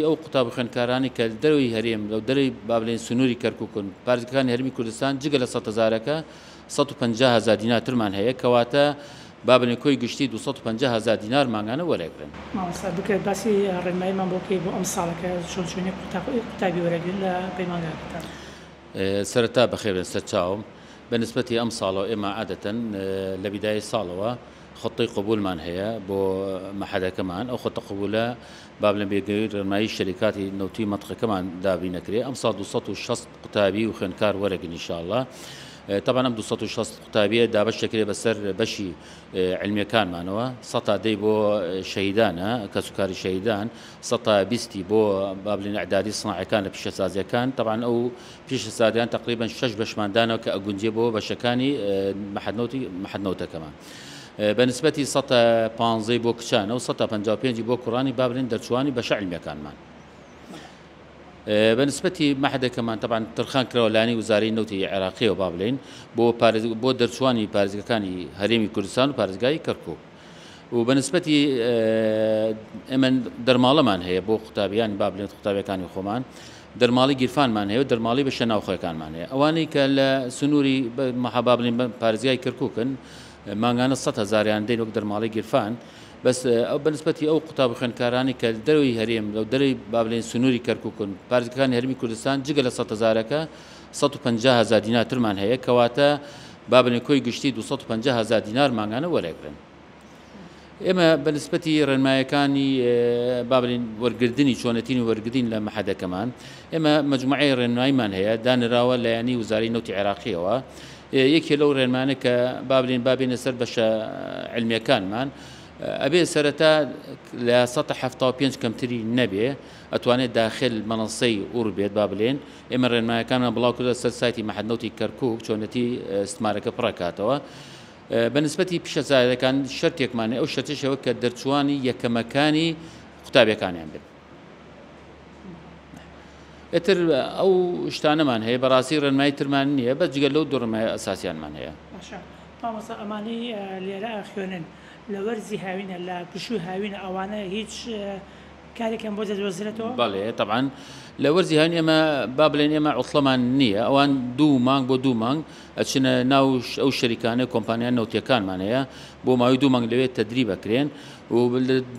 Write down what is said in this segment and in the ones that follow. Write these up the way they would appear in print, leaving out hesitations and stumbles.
ئەو قوتابە خوێندکارانی کە دەروی هەرێم لەو دەروی با بڵێن سنووری کەرکووکن پارێزگەکانی هەرێمی کوردستان جگە لە 100,000ەکە 150,000 دینارترمان هەیە کەواتە با بڵێن کۆی گشتی 250,000 دینار ماگانە وەرەگرن. مامۆستا بکرێت باسی ڕێنماییمان بۆ بکەی بۆ ئەم ساڵەکە چۆنچوونی قوتابی وەرەگرن لە پەیمانگاکەتان. سەرەتا بەخێربن سەرچاوم بەنسبەتی ئەم ساڵەوە ئێمە عادەتەن لە بیدای ساڵەوە خطی قبولمان هەیە بۆ مەحەدەکەمان ئەو خۆتە قبولە با بڵێن بێگەی ڕێنمایی شەریکاتی نەوتی مەنتقەکەمان دابین نەکرێ ئەم ساڵ 260 قوتابی و خوێندکار وەرەگرن ئینشاءالله. طبعا ئەم 260 قوتابیە دابەشەکرێ بەسەر بەشی علمیەکانمانەوە 100 دەی بۆ شەهیدانە کەسوکاری شەهیدان 120 بۆ با بڵێن ئەعدادی سناعەکان لە پیشەسازیەکان طبعا ئەو پیشەسازیان تقریبا 6 بەشماندانەوە کە ئەگونجێ بۆ بەشەکانی مەحەدنەوتی بەنسبەتی 115 بۆ کچانە و 155 بۆ کوڕانی با بڵێن دەرچوانی بەشە علمیەکانمان. بەنسبەتی مەحەدەکەمان طبعا ترخان کراوە لانی وزارەی نەوتی عێراقیەوە با بڵێن بۆ دەرچوانی پارێزگەکانی هەرێمی کوردستان و پارێزگای کەرکووک و بەنسبەتی ئێمە دەرماڵەمان هەیە بۆ قوتابیانی با بڵێن قوتابیەکانی خۆمان دەرماڵی گیرفانمان هەیە و دەرماڵی بەشە ناوخۆیەکانمان هەیە ئەوانەی کە لە سنووری با بڵێن پارێزگای کەرکووکن ماگانە 100,000یان دەین وەک دەرماڵی گیرفان بەس ئەو بەنسبەتی ئەو قوتابە خوێندکارانی کە دەروی هەرێم لەو دەروی با بڵێن سنووری کەرکووکن پارێزگەکانی هەرێمی کوردستان جگە لە 100,000ەکە 150,000 دینارترمان هەیە کەواتە با بڵێن کۆی گشتی 250,000 دینار ماگانە وەرەگرن. ئێمە بەنسبەتی ڕێنمایەکانی با بڵێن وەرگردنی چۆنەتین و وەرگردین لە مەحەدەکەمان ئێمە مەجموعەی ڕێنماییمان هەیە دانراوە لە ینی وزارەی نەوتی عێراقیەوە یەکێ لەو ڕێنمانە کە با بڵێن بابێنە سەر بەشە علمیەکانمان ئەبێ سەرەتا لە 175 کەمتری نەبێ ئەتوانێت داخل مەنەسەی ئوڕ بێت با بڵێن ئێمە ڕێنمایەکانمان بڵاو کردە سەر سایتی مەحەدنەوتی کەرکووک چۆنەتی استمارەکە پڕەکاتەوە. بەنسبەتی پیشەسازیەکان شەرتێکمانێ ئەو شەرتەشەوە کە دەرچوانی یەکەمەکانی قوتابیەکانیان بن. ئێتر ئەو شتانەمان هەیە بەڕاستی ڕێنمایی ترمان نییە بەس جگە لەو دوو ڕێنمای ئەساسیانمان هەیە. مامۆستا ئەمانەی لێرە خوێنن لە وەرزی هاوینە لە پشوو هاوینە ئەوانە هیچ کارێکیان بۆ دەدۆزرێتەوە؟ بەڵێ طبعا لە وەرزی هاوین ئێمە با بڵێن ئێمە عوتڵەمان نییە ئەوان 2 مانگ بۆ 2 مانگ ئەچنە ناو ئەو شەریکانە کۆمپانیان نەوتیەکانمان هەیە بۆ ماوەی 2 مانگ لەوێت تەدریب بکرێن و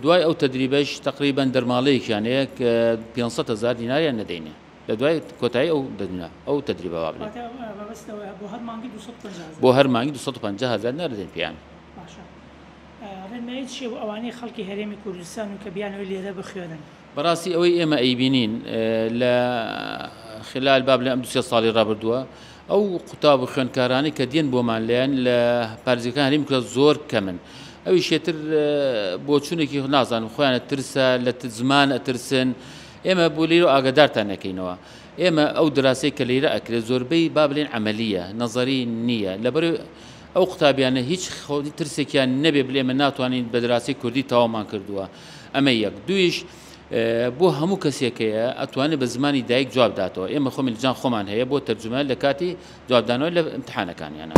دوای ئەو تەدریبەش تقریبا دەرماڵەیەکیان هەیە کە 500,000 دیناریان نەدەینێ لە دوای کۆتایی ئەو تەدریبە با بڵێن بۆ هەر مانگی 250,000 نەردێن پیان. ڕێنمایی چیە بۆ ئەوانەی خەڵکی هەرێمی کوردستان و کە بیانەوەی لێرە بخوێنن؟ بەڕاستی ئەوەی ئێمە ئەیبینین لە خلال با بڵێن ئەم 2 ساڵی ڕابردووە ئەو قوتاب و خوێندکارانی کە دێن بۆمان لایەن لە پارێزگەکان هەرێمی کوردستان زۆر کەمن ئەوی شێتر بۆ چوونێکی نازانم خۆیانە ترسە لە زمان ئەترسن ئێمە بۆ لێرە ئاگادارتان نەکەینەوە ئێمە ئەو دراسەی کە لێرە ئەکرێت زۆربەی با بڵێن عەمەلیە نەزەری نییە لەبەر ئەو قوتابیانە هیچ خۆی ترسێکیان نەبێ بڵێ من ناتوانین بە دراسی کوردی تەواومان کردووە ئەمە یەک دویش بۆ هەموو کەسێکەیە ئەتوانێت بە زمانی دایک جواب داتەوە ئێمە خۆمان لەجان خۆمان هەیە بۆ تەرجمە لە کاتی جوابدانەوەی لە ئیمتحانەکانیانە.